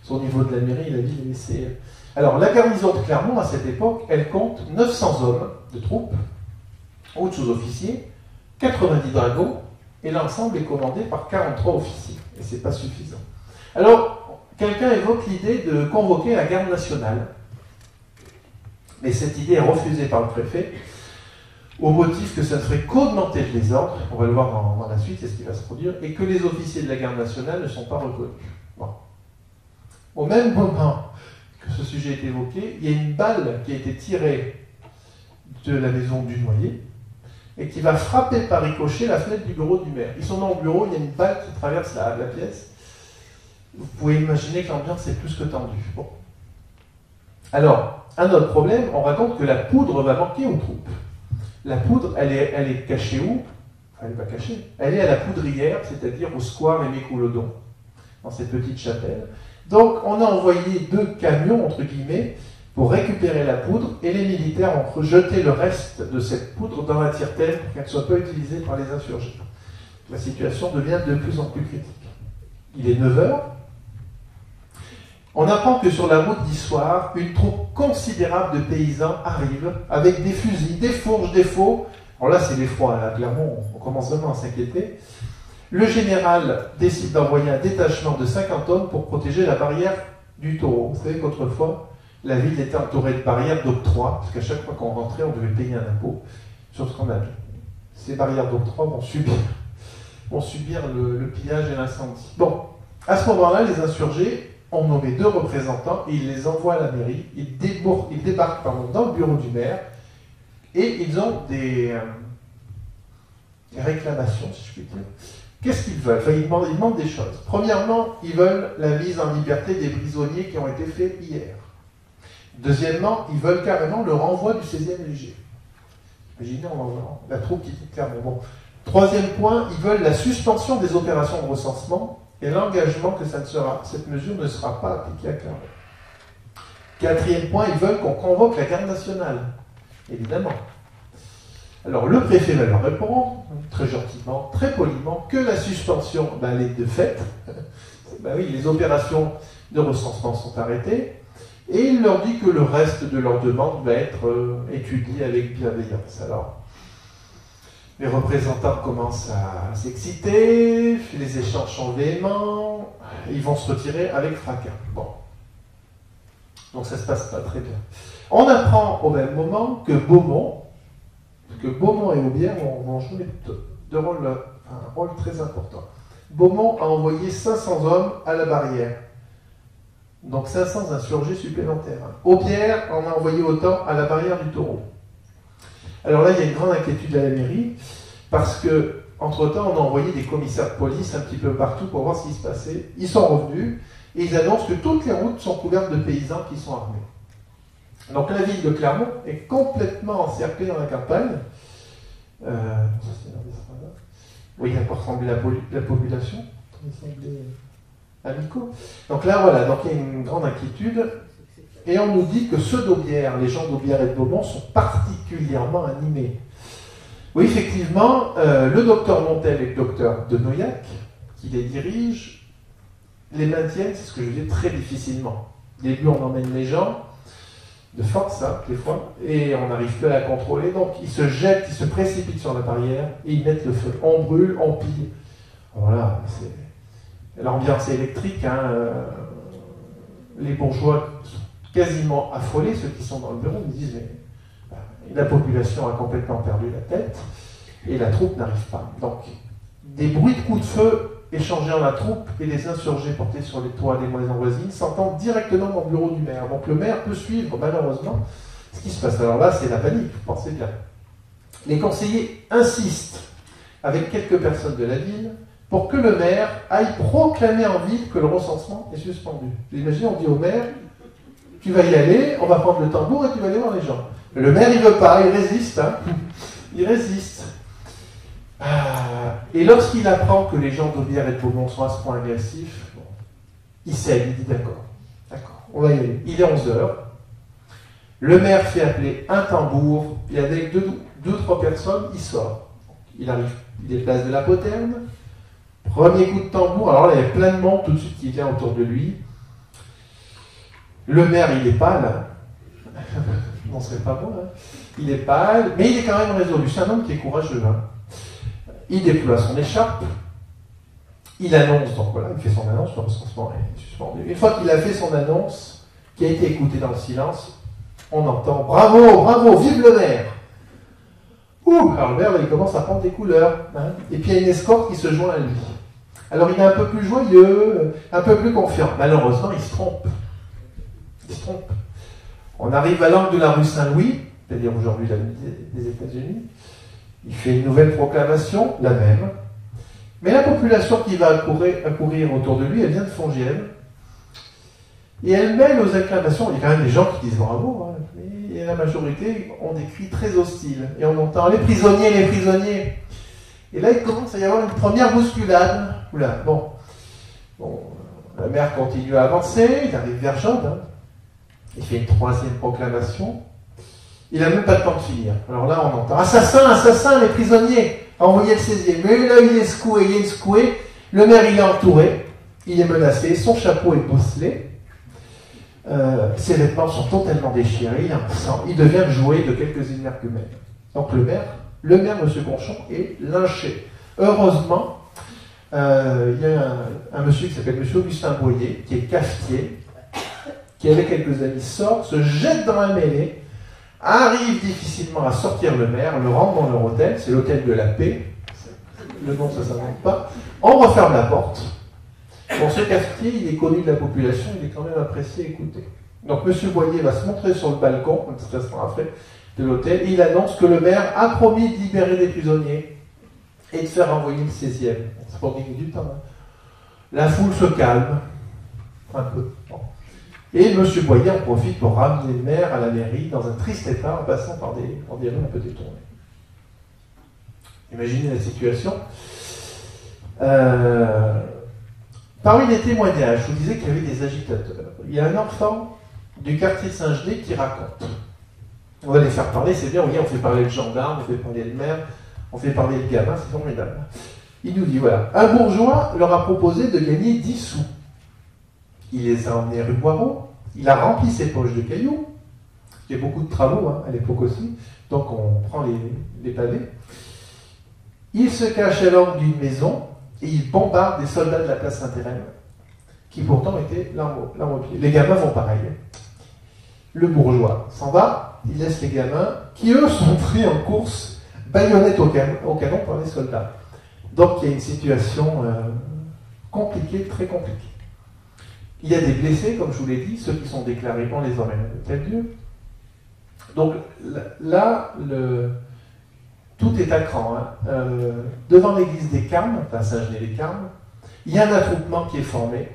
au niveau de la mairie, la ville est laissée. Alors, la garnison de Clermont, à cette époque, elle compte 900 hommes de troupes, hautes sous-officiers, 90 dragons, et l'ensemble est commandé par 43 officiers. Et ce n'est pas suffisant. Alors, quelqu'un évoque l'idée de convoquer la garde nationale. Mais cette idée est refusée par le préfet, au motif que ça ne ferait qu'augmenter le désordre, on va le voir dans la suite, c'est ce qui va se produire, et que les officiers de la garde nationale ne sont pas reconnus. Bon. Au même moment que ce sujet est évoqué, il y a une balle qui a été tirée de la maison du Noyer, et qui va frapper par ricochet la fenêtre du bureau du maire. Ils sont dans le bureau, il y a une balle qui traverse la pièce. Vous pouvez imaginer que l'ambiance est plus que tendue. Bon. Alors, un autre problème, on raconte que la poudre va manquer aux troupes. La poudre, elle est cachée où? Enfin, elle n'est pas cachée. Elle est à la poudrière, c'est-à-dire au square Aimé Coulodon, dans cette petite chapelle. Donc, on a envoyé 2 camions, entre guillemets, pour récupérer la poudre, et les militaires ont rejeté le reste de cette poudre dans la tire-terre pour qu'elle ne soit pas utilisée par les insurgés. La situation devient de plus en plus critique. Il est 9h. On apprend que sur la route d'Issoire, une troupe considérable de paysans arrive avec des fusils, des fourches, des faux. Alors là, c'est l'effroi, là, clairement, on commence vraiment à s'inquiéter. Le général décide d'envoyer un détachement de 50 hommes pour protéger la barrière du Taureau. Vous savez qu'autrefois, la ville était entourée de barrières d'octroi, parce qu'à chaque fois qu'on rentrait, on devait payer un impôt sur ce qu'on avait. Ces barrières d'octroi vont subir le pillage et l'incendie. Bon, à ce moment-là, les insurgés ont nommé 2 représentants et ils les envoient à la mairie. Ils débarquent dans le bureau du maire et ils ont des réclamations, si je puis dire. Qu'est-ce qu'ils veulent? Enfin, ils demandent des choses. Premièrement, ils veulent la mise en liberté des prisonniers qui ont été faits hier. Deuxièmement, ils veulent carrément le renvoi du 16e léger. Imaginez, la troupe qui quitte Clermont. Bon. Troisième point, ils veulent la suspension des opérations de recensement et l'engagement que cette mesure ne sera pas appliquée à Clermont. Quatrième point, ils veulent qu'on convoque la garde nationale, évidemment. Alors le préfet va leur répondre, très gentiment, très poliment, que la suspension, elle est de fait. Oui, les opérations de recensement sont arrêtées, et il leur dit que le reste de leur demande va être étudié avec bienveillance. Alors, les représentants commencent à s'exciter, les échanges sont véhéments, ils vont se retirer avec fracas. Bon. Donc ça ne se passe pas très bien. On apprend au même moment que Beaumont et Aubière vont jouer un rôle très important. Beaumont a envoyé 500 hommes à la barrière. Donc 500 insurgés supplémentaires. Aubière en a envoyé autant à la barrière du Taureau. Alors là, il y a une grande inquiétude à la mairie, parce que entre-temps, on a envoyé des commissaires de police un petit peu partout pour voir ce qui se passait. Ils sont revenus et ils annoncent que toutes les routes sont couvertes de paysans qui sont armés. Donc la ville de Clermont est complètement encerclée dans la campagne. Oui, à quoi ressemble la population. Ça semblait amicaux. Donc là, voilà, donc il y a une grande inquiétude. Et on nous dit que ceux d'Aubière, les gens d'Aubière et de Beaumont, sont particulièrement animés. Oui, effectivement, le docteur Montel et le docteur de Noillac, qui les dirigent, les maintiennent, c'est ce que je dis, très difficilement. Au début, on emmène les gens, de force, hein, des fois, et on n'arrive plus à la contrôler. Donc, ils se jettent, ils se précipitent sur la barrière, et ils mettent le feu. On brûle, on pille. Voilà, l'ambiance est électrique, hein, les bourgeois quasiment affolés, ceux qui sont dans le bureau, me disent, mais la population a complètement perdu la tête, et la troupe n'arrive pas. Donc, des bruits de coups de feu échangés en la troupe et les insurgés portés sur les toits des maisons voisines s'entendent directement dans le bureau du maire. Donc le maire peut suivre, malheureusement, ce qui se passe. Alors là, c'est la panique, vous pensez bien. Les conseillers insistent, avec quelques personnes de la ville, pour que le maire aille proclamer en ville que le recensement est suspendu. Vous imaginez, on dit au maire, tu vas y aller, on va prendre le tambour et tu vas aller voir les gens. Mais le maire, il ne veut pas, il résiste. Hein. Il résiste. Et lorsqu'il apprend que les gens d'Aubière et de Beaumont sont à ce point agressifs, bon, il cède, il dit d'accord, on va y aller. Il est 11h. Le maire fait appeler un tambour, et avec deux, trois personnes, il sort. Il arrive, il est place de la Poterne. Premier coup de tambour, alors là, il y a plein de monde tout de suite qui vient autour de lui. Le maire, il est pâle. Non, ce serait pas moi. Hein. Il est pâle, mais il est quand même résolu. C'est un homme qui est courageux. Hein. Il déploie son écharpe. Il annonce, donc voilà, il fait son annonce, le recensement est suspendu. Une fois qu'il a fait son annonce, qui a été écoutée dans le silence, on entend « Bravo, bravo, vive le maire !» Ouh, alors le maire, il commence à prendre des couleurs. Hein. Et puis il y a une escorte qui se joint à lui. Alors il est un peu plus joyeux, un peu plus confiant. Malheureusement, il se trompe. Il se trompe. On arrive à l'angle de la rue Saint-Louis, c'est-à-dire aujourd'hui la ville des États-Unis. Il fait une nouvelle proclamation, la même. Mais la population qui va accourir autour de lui, elle vient de Fongielle. Et elle mêle aux acclamations, il y a quand même des gens qui disent bravo, hein, et la majorité ont des cris très hostiles. Et on entend les prisonniers, les prisonniers. Et là, il commence à y avoir une première bousculade. Oula, bon, la maire continue à avancer, il arrive vers Jode, hein. Il fait une troisième proclamation. Il n'a même pas le temps de finir. Alors là, on entend assassin, assassin, les prisonniers. Envoyez le 16e. Mais là, il est secoué, Le maire, il est entouré. Il est menacé. Son chapeau est bosselé. Ses vêtements sont totalement déchirés. Il a un sang. Il devient le jouet de quelques énergumènes. Donc le maire, M. Conchon, est lynché. Heureusement, il y a un monsieur qui s'appelle M. Augustin Boyer, qui est cafetier, qui avec quelques amis sort, se jette dans la mêlée, arrive difficilement à sortir le maire, le rentre dans leur hôtel, c'est l'hôtel de la paix, le nom ça ne s'invente pas, on referme la porte. Bon, ce cafetier, il est connu de la population, il est quand même apprécié et écouté. Donc M. Boyer va se montrer sur le balcon, un petit instant après, de l'hôtel, et il annonce que le maire a promis de libérer des prisonniers et de faire envoyer le 16e. C'est pour gagner du temps. Hein. La foule se calme, un peu. Bon. Et M. Boyer en profite pour ramener le maire à la mairie dans un triste état en passant par des rues un peu détournées. Imaginez la situation. Parmi les témoignages, je vous disais qu'il y avait des agitateurs. Il y a un enfant du quartier Saint-Gelais qui raconte. On va les faire parler, c'est bien, on fait parler le gendarme, on fait parler le maire, on fait parler le gamin, c'est formidable. Il nous dit, voilà, un bourgeois leur a proposé de gagner 10 sous. Il les a emmenés rue Boireau, il a rempli ses poches de cailloux, il y a beaucoup de travaux hein, à l'époque aussi, donc on prend les pavés. Il se cache à l'angle d'une maison et il bombarde des soldats de la place Saint-Hérème, qui pourtant étaient l'arme au pied. Les gamins vont pareil. Le bourgeois s'en va, il laisse les gamins, qui eux sont pris en course, baïonnettes au canon par les soldats. Donc il y a une situation compliquée, très compliquée. Il y a des blessés, comme je vous l'ai dit, ceux qui sont déclarés, on les emmène à l'hôtel-Dieu. Donc là, tout est à cran. Hein. Devant l'église des Carmes, enfin Saint-Genis-les-Carmes, il y a un attroupement qui est formé.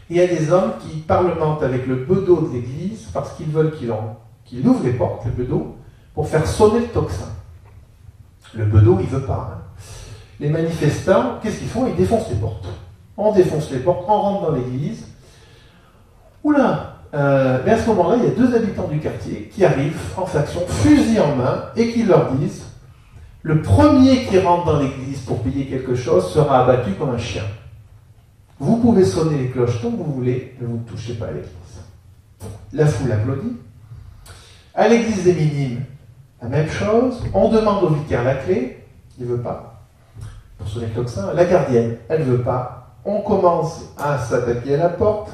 Il y a des hommes qui parlementent avec le bedeau de l'église parce qu'ils veulent qu'il ouvre les portes, le bedeau, pour faire sonner le tocsin. Le bedeau, il ne veut pas. Hein. Les manifestants, qu'est-ce qu'ils font? Ils défoncent les portes. On défonce les portes, on rentre dans l'église. Oula! Mais à ce moment-là, il y a 2 habitants du quartier qui arrivent en faction, fusil en main, et qui leur disent le premier qui rentre dans l'église pour payer quelque chose sera abattu comme un chien. Vous pouvez sonner les cloches tant que vous voulez, mais vous ne touchez pas à l'église. La foule applaudit. À l'église des Minimes, la même chose. On demande au vicaire la clé, il ne veut pas. Pour sonner le tocsin, la gardienne, elle ne veut pas. On commence à s'attaquer à la porte.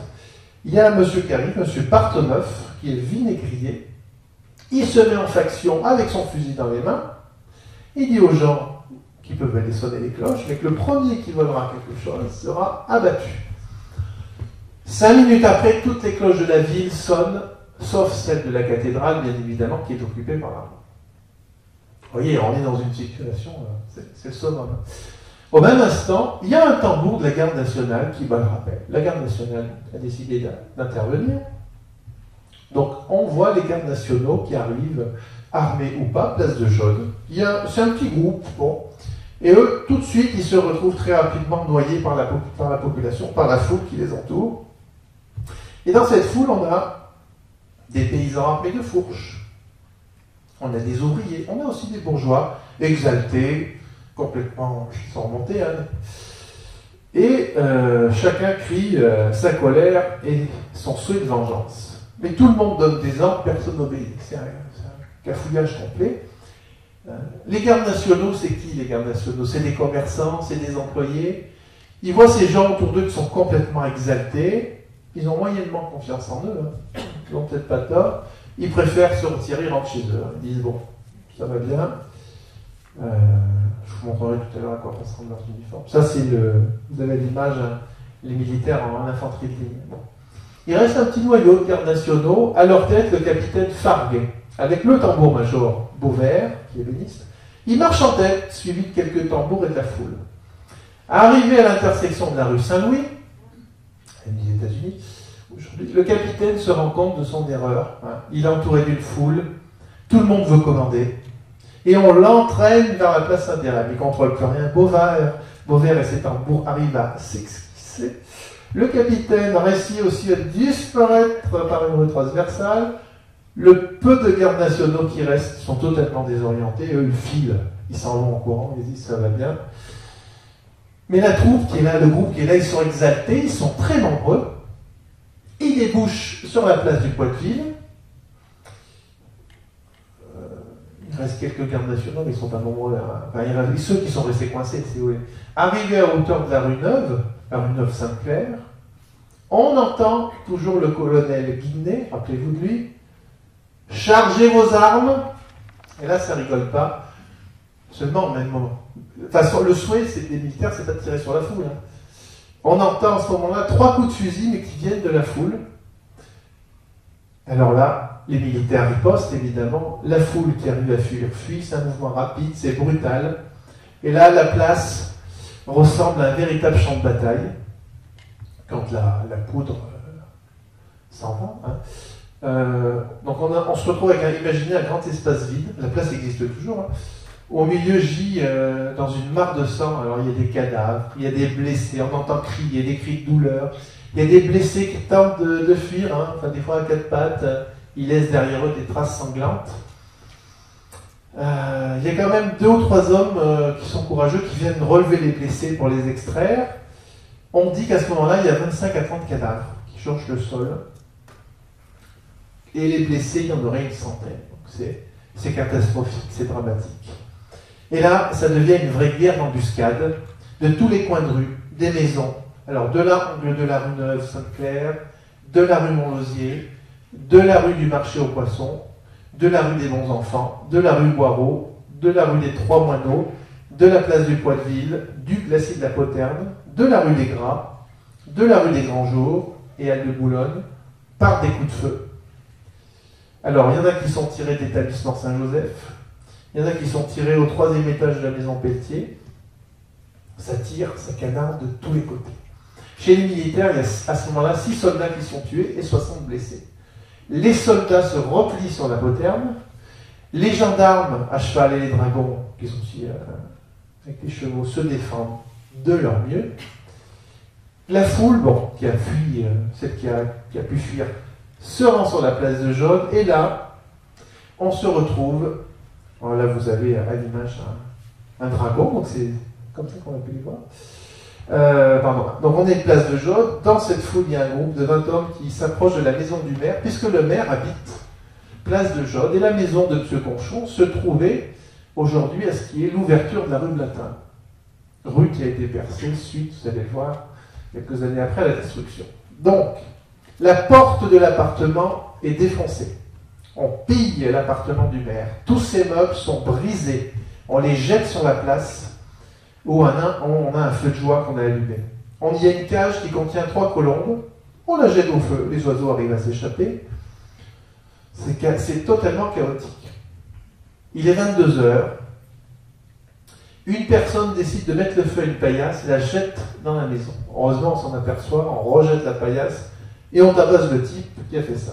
Il y a un monsieur qui arrive, monsieur Parteneuf, qui est vinaigrier. Il se met en faction avec son fusil dans les mains. Il dit aux gens qui peuvent aller sonner les cloches, mais que le premier qui volera quelque chose sera abattu. 5 minutes après, toutes les cloches de la ville sonnent, sauf celle de la cathédrale, bien évidemment, qui est occupée par l'armée. Vous voyez, on est dans une situation, c'est le summum. Au même instant, il y a un tambour de la garde nationale qui bat le rappel. La garde nationale a décidé d'intervenir. Donc, on voit les gardes nationaux qui arrivent, armés ou pas, place de Jaune. C'est un petit groupe, bon. Et eux, tout de suite, ils se retrouvent très rapidement noyés par la population, par la foule qui les entoure. Et dans cette foule, on a des paysans armés de fourches. On a des ouvriers, on a aussi des bourgeois exaltés, complètement sans remonter. Hein. Et chacun crie sa colère et son souhait de vengeance. Mais tout le monde donne des ordres, personne n'obéit. C'est un cafouillage complet. Les gardes nationaux, c'est qui les gardes nationaux? C'est des commerçants, c'est des employés. Ils voient ces gens autour d'eux qui sont complètement exaltés. Ils ont moyennement confiance en eux. Hein. Ils n'ont peut-être pas tort. Ils préfèrent se retirer, ils rentrent chez eux. Ils disent, bon, ça va bien. Je vous montrerai tout à l'heure à quoi ressemble leur uniforme. Ça, c'est vous avez l'image, hein, les militaires en infanterie de ligne. Bon. Il reste un petit noyau de gardes nationaux, à leur tête le capitaine Farguet, avec le tambour-major Beauvert, qui est béniste. Il marche en tête, suivi de quelques tambours et de la foule. Arrivé à l'intersection de la rue Saint-Louis, des États-Unis, aujourd'hui, le capitaine se rend compte de son erreur. Hein. Il est entouré d'une foule, tout le monde veut commander, et on l'entraîne vers la place Saint-Hérem. Il ne contrôle plus rien. Beauvert et ses tambours arrivent à s'esquisser. Le capitaine réussit aussi à disparaître par une rue transversale. Le peu de gardes nationaux qui restent sont totalement désorientés. Eux, ils filent. Ils s'en vont en courant. Ils disent ça va bien. Mais la troupe qui est là, le groupe qui est là, ils sont exaltés. Ils sont très nombreux. Ils débouchent sur la place du Poiteville. Il reste quelques gardes nationaux, mais ils sont pas nombreux. Enfin, il reste ceux qui sont restés coincés, si vous voulez. Arrivés à hauteur de la rue Neuve Sainte-Claire, on entend toujours le colonel Guinet, rappelez-vous de lui, chargez vos armes. Et là, ça rigole pas. Seulement au même moment. Enfin, le souhait des militaires, c'est pas de tirer sur la foule. Hein. On entend à ce moment-là 3 coups de fusil, mais qui viennent de la foule. Alors là, les militaires ripostent, évidemment. La foule qui arrive à fuir fuit. C'est un mouvement rapide, c'est brutal. Et là, la place ressemble à un véritable champ de bataille. Quand la poudre s'en va. Hein. Donc on se retrouve avec imaginez un grand espace vide. La place existe toujours. Hein. Au milieu gît, dans une mare de sang, alors il y a des cadavres, il y a des blessés, on entend crier, des cris de douleur. Il y a des blessés qui tentent de fuir, hein, enfin des fois à 4 pattes, ils laissent derrière eux des traces sanglantes. Il y a quand même 2 ou 3 hommes qui sont courageux, qui viennent relever les blessés pour les extraire. On dit qu'à ce moment-là, il y a 25 à 30 cadavres qui changent le sol. Et les blessés, il y en aurait une centaine. Donc c'est catastrophique, c'est dramatique. Et là, ça devient une vraie guerre d'embuscade de tous les coins de rue, des maisons. Alors, de l'angle de la rue Neuve Sainte-Claire, de la rue Montlosier, de la rue du Marché aux Poissons, de la rue des Bons Enfants, de la rue Boireau, de la rue des Trois Moineaux, de la place du Poiteville, du glacier de la Poterne, de la rue des Gras, de la rue des Grands Jours et Halles de Boulogne, par des coups de feu. Alors, il y en a qui sont tirés de l'établissement Saint-Joseph, il y en a qui sont tirés au 3e étage de la maison Pelletier. Ça tire, ça canarde de tous les côtés. Chez les militaires, il y a à ce moment-là 6 soldats qui sont tués et 60 blessés. Les soldats se replient sur la Poterne. Les gendarmes à cheval et les dragons, qui sont aussi avec les chevaux, se défendent de leur mieux. La foule, qui a fui, celle qui a pu fuir, se rend sur la place de Jaune. Et là, on se retrouve. Alors là, vous avez à l'image un dragon, donc c'est comme ça qu'on a pu les voir. Donc on est une place de Jaune. Dans cette foule, il y a un groupe de 20 hommes qui s'approchent de la maison du maire, puisque le maire habite place de Jaune. Et la maison de M. Conchon se trouvait aujourd'hui à ce qui est l'ouverture de la rue de Latin. Rue qui a été percée suite, vous allez le voir, quelques années après la destruction. Donc, La porte de l'appartement est défoncée. On pille l'appartement du maire. Tous ces meubles sont brisés. On les jette sur la place où on a un feu de joie qu'on a allumé. On y a une cage qui contient 3 colombes. On la jette au feu. Les oiseaux arrivent à s'échapper. C'est totalement chaotique. Il est 22 heures. Une personne décide de mettre le feu à une paillasse et la jette dans la maison. Heureusement, on s'en aperçoit, on rejette la paillasse et on tabasse le type qui a fait ça.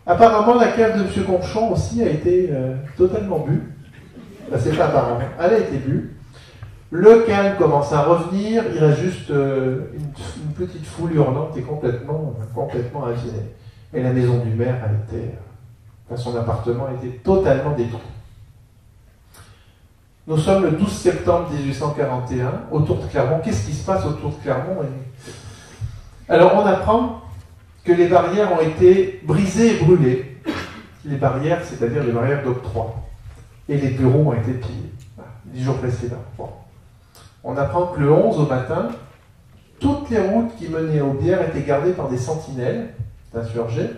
Apparemment, la cave de M. Conchon aussi a été totalement bue. Ben, c'est pas apparemment, elle a été bue. Le calme commence à revenir, il reste juste une petite foule hurlante et complètement avinée. Et la maison du maire son appartement a été totalement détruit. Nous sommes le 12 septembre 1841, autour de Clermont. Qu'est-ce qui se passe autour de Clermont? Alors, on apprend que les barrières ont été brisées et brûlées. Les barrières, c'est-à-dire les barrières d'octroi. Et les bureaux ont été pillés. 10 jours précédents. Bon. On apprend que le 11 au matin, toutes les routes qui menaient à Aubière étaient gardées par des sentinelles d'insurgés,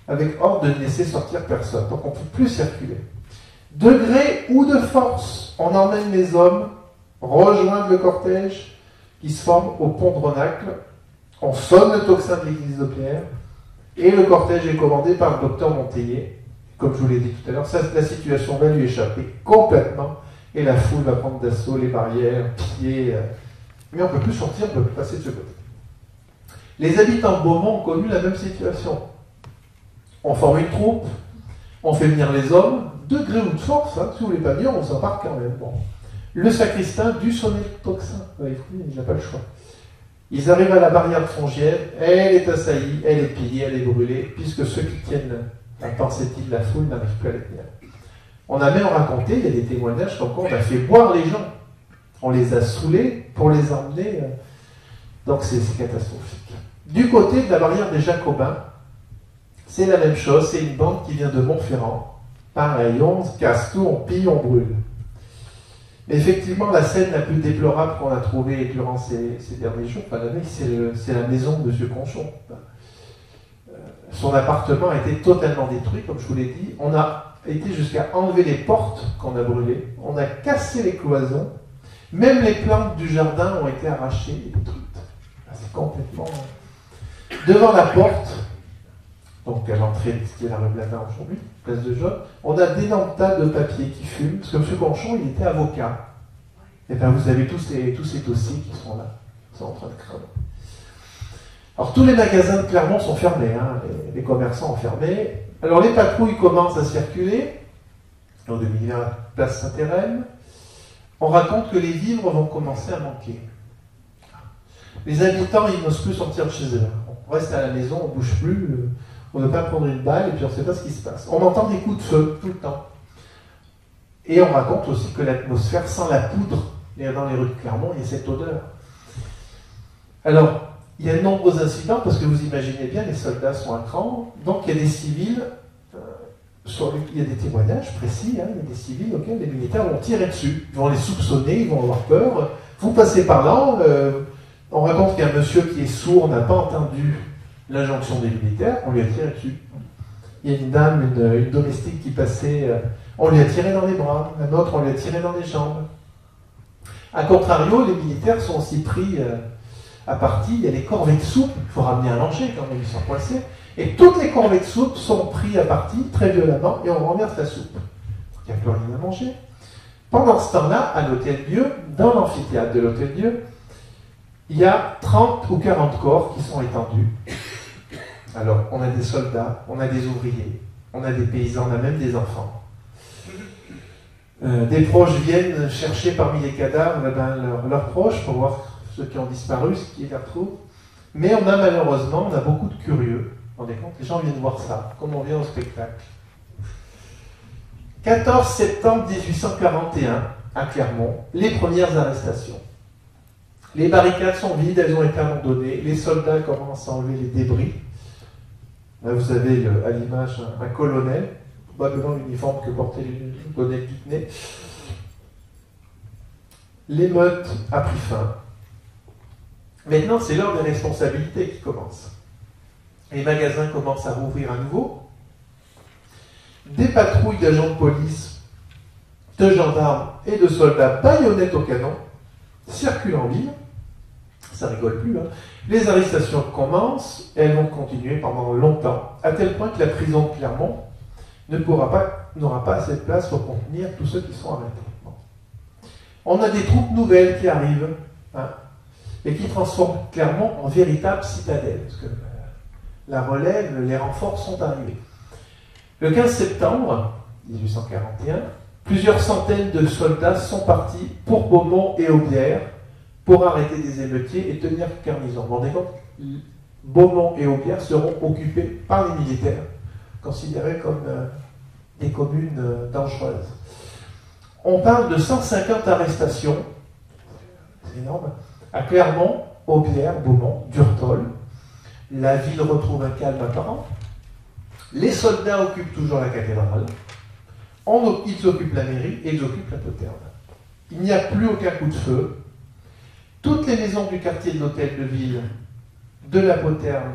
avec ordre de ne laisser sortir personne. Donc on ne peut plus circuler. De gré ou de force, on emmène les hommes rejoindre le cortège qui se forme au pont de Ronacle. On sonne le tocsin de l'église de Pierre et le cortège est commandé par le docteur Monteillet. Comme je vous l'ai dit tout à l'heure, la situation va lui échapper complètement et la foule va prendre d'assaut les barrières, piller. Mais on ne peut plus sortir, on ne peut plus passer de ce côté. Les habitants de Beaumont ont connu la même situation. On forme une troupe, on fait venir les hommes, de gré ou de force, si vous voulez pas dire, on s'embarque quand même. Bon. Le sacristain dut sonner le tocsin. Il n'a pas le choix. Ils arrivent à la barrière de Fongienne, elle est assaillie, elle est pillée, elle est brûlée, puisque ceux qui tiennent la pensée de la foule n'arrivent plus à la tenir. On a même raconté, il y a des témoignages comme quoi on a fait boire les gens. On les a saoulés pour les emmener. Donc c'est catastrophique. Du côté de la barrière des Jacobins, c'est la même chose, c'est une bande qui vient de Montferrand. Pareil, on casse tout, on pille, on brûle. Mais effectivement, la scène la plus déplorable qu'on a trouvée durant ces derniers jours, c'est la maison de M. Conchon. Son appartement a été totalement détruit, comme je vous l'ai dit. On a été jusqu'à enlever les portes qu'on a brûlées. On a cassé les cloisons. Même les plantes du jardin ont été arrachées et détruites. C'est complètement... Devant la porte, donc à l'entrée de ce qui est la rue Blavin aujourd'hui, place de Jaume, on a d'énormes tas de papier qui fument, parce que M. Conchon, il était avocat. Et bien vous avez tous ces dossiers qui sont là, qui sont en train de cramer. Alors tous les magasins de Clermont sont fermés, les commerçants ont fermé. Alors les patrouilles commencent à circuler, donc de place Saint-Hérem. On raconte que les vivres vont commencer à manquer. Les habitants, ils n'osent plus sortir de chez eux. On reste à la maison, on ne bouge plus, on ne veut pas prendre une balle, et puis on ne sait pas ce qui se passe. On entend des coups de feu tout le temps. Et on raconte aussi que l'atmosphère sent la poudre. Et dans les rues de Clermont, il y a cette odeur. Alors, il y a de nombreux incidents, parce que vous imaginez bien, les soldats sont à cran, donc il y a des civils, il y a des témoignages précis, il y a des civils auxquels les militaires vont tirer dessus. Ils vont les soupçonner, ils vont avoir peur. Vous passez par là, on raconte qu'un monsieur qui est sourd n'a pas entendu l'injonction des militaires, on lui a tiré dessus. Il y a une dame, une domestique qui passait, on lui a tiré dans les bras, un autre, on lui a tiré dans les jambes. A contrario, les militaires sont aussi pris à partie, il y a les corvées de soupe, il faut ramener à manger quand même, ils sont coincés, et toutes les corvées de soupe sont prises à partie très violemment et on renverse la soupe. Il n'y a plus rien à manger. Pendant ce temps-là, à l'Hôtel-Dieu, dans l'amphithéâtre de l'Hôtel-Dieu, il y a 30 ou 40 corps qui sont étendus. Alors, on a des soldats, on a des ouvriers, on a des paysans, on a même des enfants. Des proches viennent chercher parmi les cadavres leurs proches pour voir ceux qui ont disparu, ce qui les retrouvent. Mais on a malheureusement, on a beaucoup de curieux. Vous vous rendez compte, les gens viennent voir ça, comme on vient au spectacle. 14 septembre 1841, à Clermont, les premières arrestations. Les barricades sont vides, elles ont été abandonnées, les soldats commencent à enlever les débris. Là, vous avez à l'image un colonel, probablement l'uniforme que portait le colonel Guitenet. L'émeute a pris fin. Maintenant, c'est l'heure des responsabilités qui commence. Les magasins commencent à rouvrir à nouveau. Des patrouilles d'agents de police, de gendarmes et de soldats baïonnettes au canon circulent en ville. Ça rigole plus, hein. Les arrestations commencent et elles vont continuer pendant longtemps, à tel point que la prison de Clermont n'aura pas assez de place pour contenir tous ceux qui sont arrêtés. Bon. On a des troupes nouvelles qui arrivent, hein, et qui transforment Clermont en véritable citadelle, parce que la relève, les renforts sont arrivés. Le 15 septembre 1841, plusieurs centaines de soldats sont partis pour Beaumont et Aubière pour arrêter des émeutiers et tenir garnison. Vous vous rendez compte ? Beaumont et Aubière seront occupés par les militaires, considérés comme des communes dangereuses. On parle de 150 arrestations, c'est énorme, à Clermont, Aubière, Beaumont, Durtol. La ville retrouve un calme apparent. Les soldats occupent toujours la cathédrale. Ils occupent la mairie et ils occupent la poterne. Il n'y a plus aucun coup de feu. Toutes les maisons du quartier de l'hôtel de ville, de la poterne,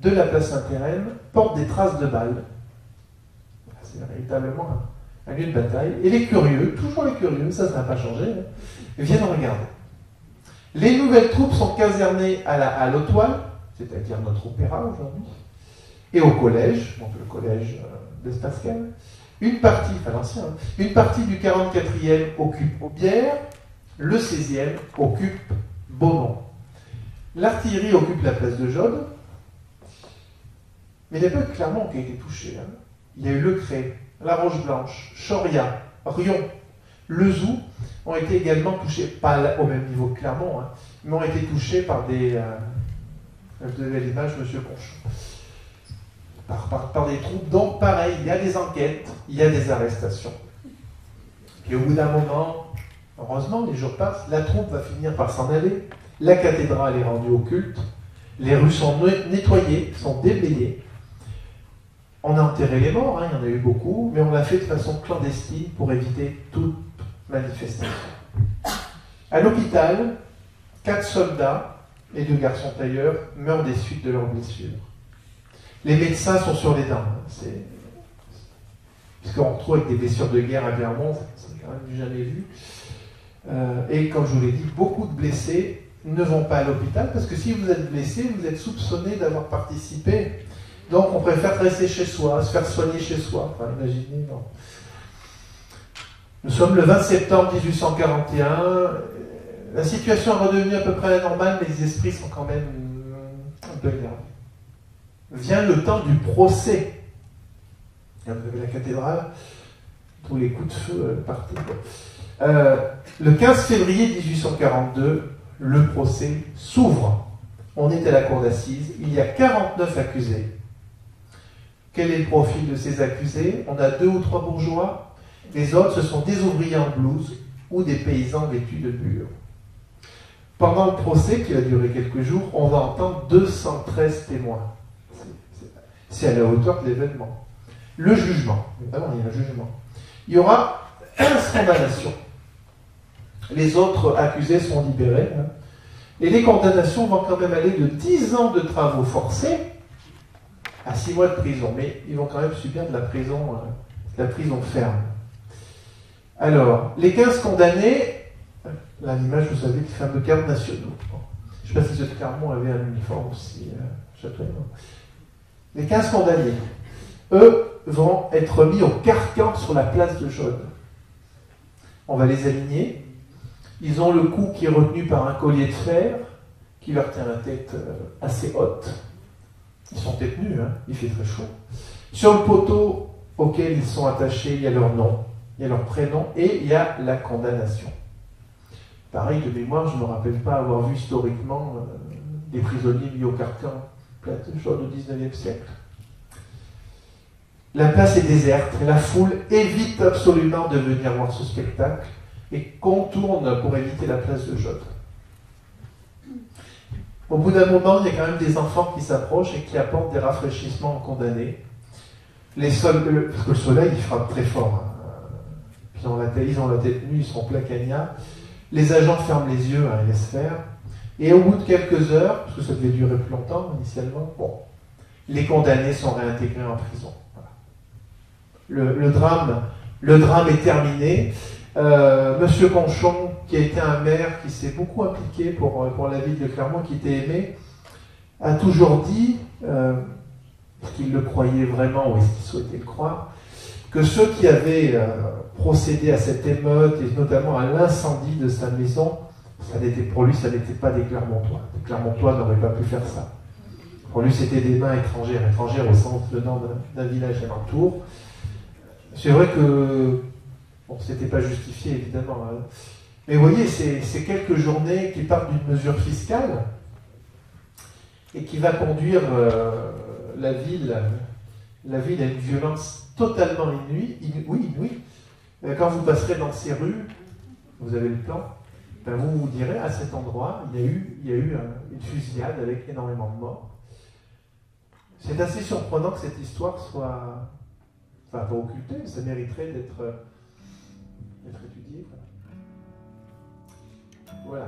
de la place Saint-Hérem, portent des traces de balles. C'est véritablement un lieu de bataille. Et les curieux, toujours les curieux, ça n'a pas changé, hein, viennent regarder. Les nouvelles troupes sont casernées à l'Autoile, c'est-à-dire notre opéra aujourd'hui, et au collège, donc le collège Blaise Pascal. Une partie, enfin l'ancien, une partie du 44e occupe Aubière, le 16e occupe Beaumont. L'artillerie occupe la place de Jaude, mais il n'y a pas que Clermont qui a été touché. Hein. Il y a eu Le Cré, La Roche-Blanche, Choria, Rion, Lezoux ont été également touchés, pas au même niveau que Clermont, hein, mais ont été touchés par des... je devais l'image, M. Conchon. Par des troupes. Donc, pareil, il y a des enquêtes, il y a des arrestations. Et au bout d'un moment, heureusement, les jours passent, la troupe va finir par s'en aller. La cathédrale est rendue au culte. Les rues sont nettoyées, sont déblayées. On a enterré les morts, hein, il y en a eu beaucoup, mais on l'a fait de façon clandestine pour éviter toute manifestation. À l'hôpital, 4 soldats et 2 garçons tailleurs meurent des suites de leurs blessures. Les médecins sont sur les dents. Hein, puisqu'on retrouve avec des blessures de guerre à Clermont, c'est quand même du jamais vu. Et comme je vous l'ai dit, beaucoup de blessés ne vont pas à l'hôpital parce que si vous êtes blessé, vous êtes soupçonné d'avoir participé. Donc on préfère rester chez soi, se faire soigner chez soi. Enfin, imaginez, non. Nous sommes le 20 septembre 1841. La situation est redevenue à peu près la normale, mais les esprits sont quand même un peu énervés. Vient le temps du procès. Vous avez la cathédrale, tous les coups de feu partaient. Le 15 février 1842, le procès s'ouvre. On est à la cour d'assises. Il y a 49 accusés. Quel est le profil de ces accusés? On a 2 ou 3 bourgeois. Les autres, ce sont des ouvriers en blouse ou des paysans vêtus de bure. Pendant le procès, qui va durer quelques jours, on va entendre 213 témoins. C'est à la hauteur de l'événement. Le jugement, évidemment, il y a un jugement. Il y aura 15 condamnations. Les autres accusés sont libérés. Hein, et les condamnations vont quand même aller de 10 ans de travaux forcés à 6 mois de prison. Mais ils vont quand même subir de la prison ferme. Alors, les 15 condamnés, là l'image, vous savez, des fameux gardes nationaux. Bon. Je ne sais pas si ce Clermont avait un uniforme aussi châtelain. Les 15 condamnés, eux, vont être mis au carcan sur la place de Jaude. On va les aligner. Ils ont le cou qui est retenu par un collier de fer qui leur tient la tête assez haute. Ils sont tête nus, hein, il fait très chaud. Sur le poteau auquel ils sont attachés, il y a leur nom, il y a leur prénom et il y a la condamnation. Pareil, de mémoire, je ne me rappelle pas avoir vu historiquement des prisonniers mis au carcan place de Jaude au XIXe siècle. La place est déserte, la foule évite absolument de venir voir ce spectacle et contourne pour éviter la place de Jaude. Au bout d'un moment, il y a quand même des enfants qui s'approchent et qui apportent des rafraîchissements aux condamnés. Parce que le soleil, il frappe très fort. Hein. Ils ont la tête nue, ils sont pleins cagnards. Les agents ferment les yeux, ils laissent faire. Et au bout de quelques heures, parce que ça devait durer plus longtemps initialement, bon, les condamnés sont réintégrés en prison. Voilà. Le drame est terminé. Monsieur Conchon, qui a été un maire qui s'est beaucoup impliqué pour la ville de Clermont, qui était aimé, a toujours dit, qu'il le croyait vraiment, ou est-ce qu'il souhaitait le croire, que ceux qui avaient procédé à cette émeute, et notamment à l'incendie de sa maison, pour lui, ça n'était pas des Clermontois. Les Clermontois n'auraient pas pu faire ça. Pour lui, c'était des mains étrangères au sens venant d'un village alentour. C'est vrai que bon, c'était pas justifié, évidemment. Hein. Mais vous voyez, c'est quelques journées qui partent d'une mesure fiscale et qui va conduire la ville à une violence totalement inouïe. Quand vous passerez dans ces rues, vous avez le plan, ben vous vous direz, à cet endroit, il y a eu une fusillade avec énormément de morts. C'est assez surprenant que cette histoire soit... Enfin, pas occultée, ça mériterait d'être étudié. Voilà.